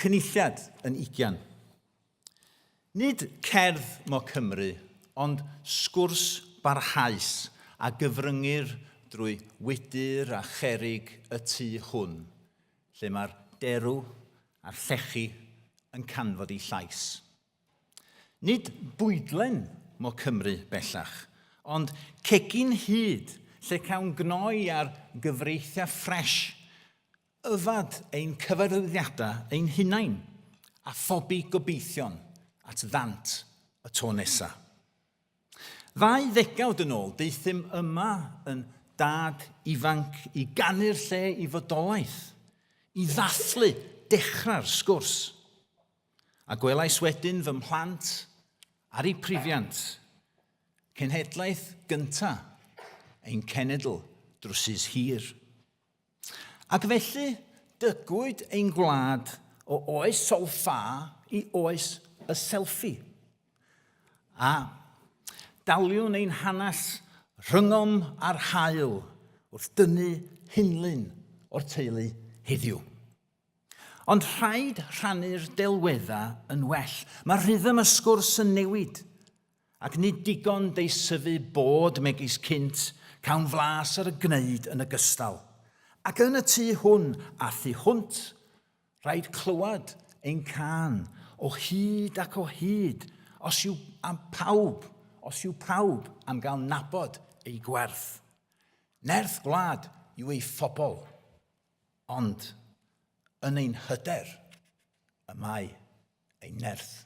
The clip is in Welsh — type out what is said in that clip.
Cynulliad yn 20. Nid cerdd mo Cymru, ond sgwrs barhaus a gyfryngir drwy wydyr a cherig y tŷ hwn, lle mae'r derw a'r llechi yn canfod ei llais. Nid bwydlen mo Cymru bellach, ond cegin hyd lle cawn gnoi ar gyfreithiau ffres, yfad ein cyfarwyddiadau ein hunain a phobi gobeithion at ddant y to nesa. 20 yn ôl, deithim yma yn dad ifanc i gannu'r lle i fodolaeth, i ddathlu dechrau'r sgwrs. A gwelais wedyn fy mhlant ar ei prifiant, cenhedlaeth gyntaf ein cenedl drwsus hir. Ac felly dygwyd ein gwlad o oes solffa i oes y selfie. A daliwn ein hanes rhyngom ar hael wrth dynnu hunlyn o'r teulu heddiw. Ond rhaid rhannu'r delweddau yn well. Mae rhythm y sgwrs yn newid, ac nid digon deisyfu bod megis cynt cawn flas ar y gwneud yn ogystal. Ac yn y tŷ hwn a thu hwnt, rhaid clywed ein can o hyd ac o hyd, os yw pawb am gael nabod ei gwerth. Nerth gwlad yw ei phobl, ond yn ein hyder y mae ein nerth.